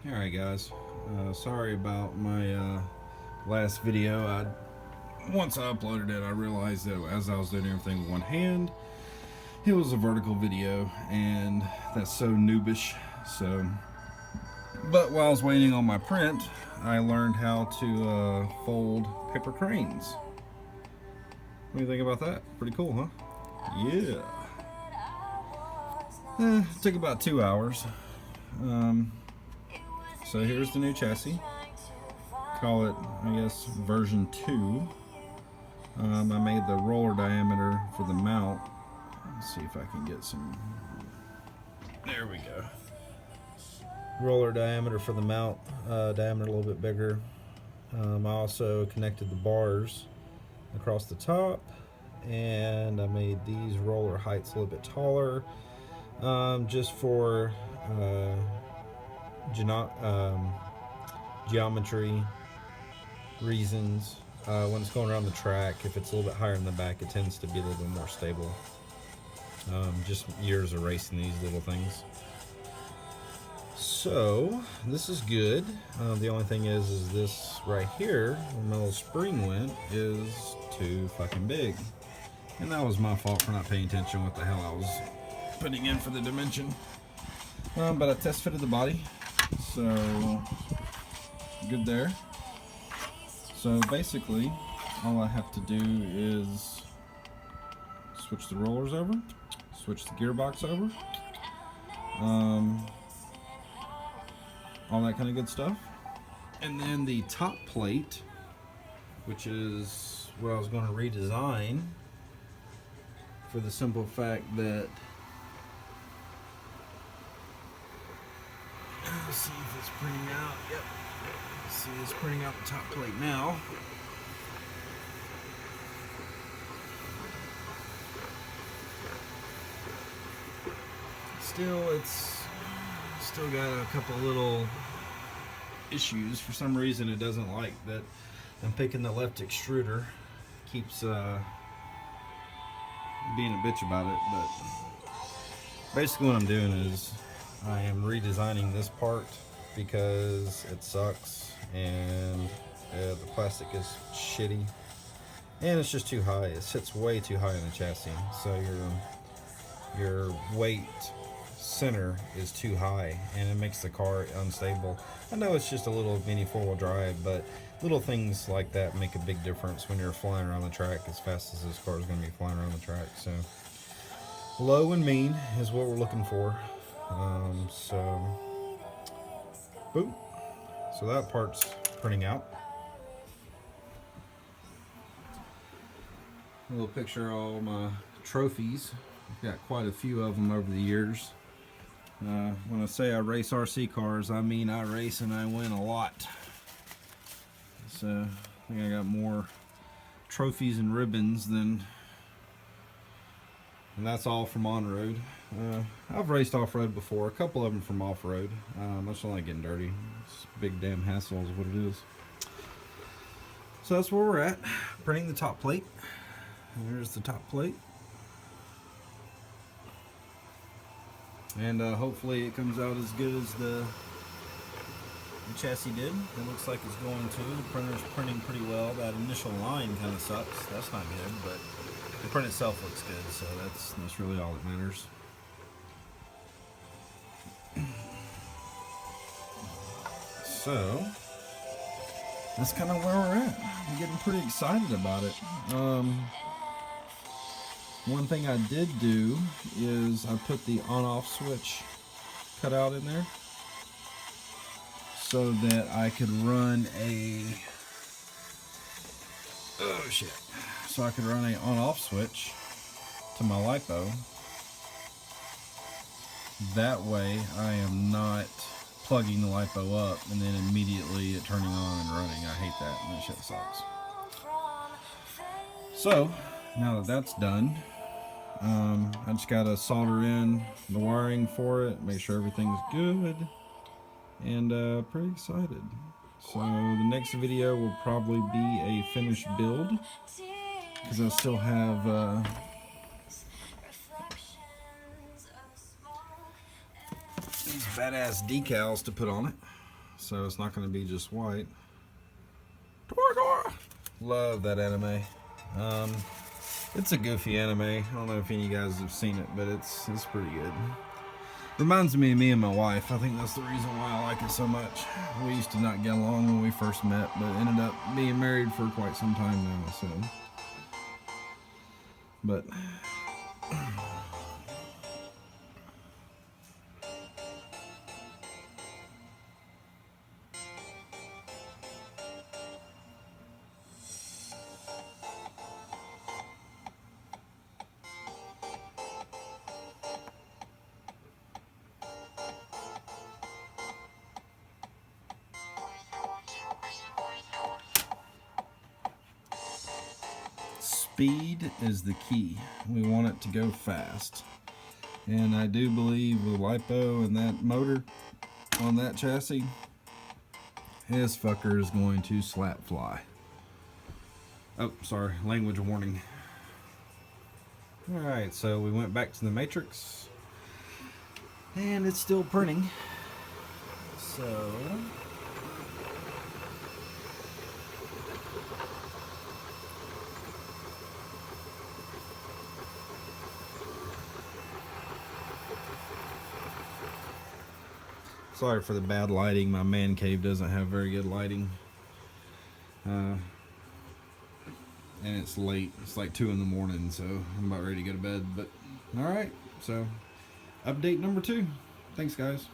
Alright guys, sorry about my last video. Once I uploaded it, I realized that as I was doing everything with one hand, it was a vertical video, and that's so noobish. But while I was waiting on my print, I learned how to fold paper cranes. What do you think about that? Pretty cool, huh? Yeah. It took about 2 hours. So here's the new chassis. Call it, I guess, version 2. I made the roller diameter for the mount. Let's see if I can get some. There we go. Roller diameter for the mount, diameter a little bit bigger. I also connected the bars across the top, and I made these roller heights a little bit taller, just for geometry reasons. When it's going around the track, if it's a little bit higher in the back, it tends to be a little bit more stable. Just years of racing these little things. So this is good. The only thing is this right here, where my little spring went, is too fucking big, and that was my fault for not paying attention what the hell I was putting in for the dimension. But I test fitted the body, so good there. So basically, all I have to do is switch the rollers over, switch the gearbox over, all that kind of good stuff. And then the top plate, which is what I was going to redesign, for the simple fact that, let's see if it's printing out. Yep. See, it's printing out the top plate now. It's still got a couple little issues. For some reason, it doesn't like that I'm picking the left extruder. Keeps being a bitch about it. But basically, what I'm doing is I am redesigning this part because it sucks, and the plastic is shitty, and it's just too high. It sits way too high in the chassis, so your weight center is too high, and it makes the car unstable. I know it's just a little mini four-wheel drive, but little things like that make a big difference when you're flying around the track as fast as this car is going to be flying around the track. So low and mean is what we're looking for. So boom. So that part's printing out. A little picture of all my trophies. I've got quite a few of them over the years. When I say I race RC cars, I mean I race and I win a lot. So I think I got more trophies and ribbons than, and that's all from on-road. I've raced off-road before, a couple of them from off-road. I just don't like getting dirty. It's a big damn hassle is what it is. So that's where we're at, printing the top plate. And there's the top plate. And hopefully it comes out as good as the chassis did. It looks like it's going to. The printer's printing pretty well. That initial line kind of sucks. That's not good, but the print itself looks good, so that's really all that matters. So that's kind of where we're at. I'm getting pretty excited about it. One thing I did do is I put the on-off switch cut out in there so that I could run a, oh shit, so I could run a on-off switch to my lipo. That way I am not plugging the lipo up and then immediately it turning on and running. I hate that, and that shit sucks. So now that that's done, I just gotta solder in the wiring for it, make sure everything's good, and pretty excited. So the next video will probably be a finished build, because I still have these badass decals to put on it. so it's not going to be just white. Toradora! Love that anime. It's a goofy anime. I don't know if any of you guys have seen it, but it's pretty good. Reminds me of me and my wife. I think that's the reason why I like it so much. We used to not get along when we first met, but ended up being married for quite some time now, so. But speed is the key. We want it to go fast. And I do believe with LiPo and that motor on that chassis, this fucker is going to slap fly. Oh, sorry, language warning. Alright, so we went back to the matrix. And it's still printing. So sorry for the bad lighting. My man cave doesn't have very good lighting. And it's late. It's like 2 in the morning, so I'm about ready to go to bed. But alright, so update number 2. Thanks, guys.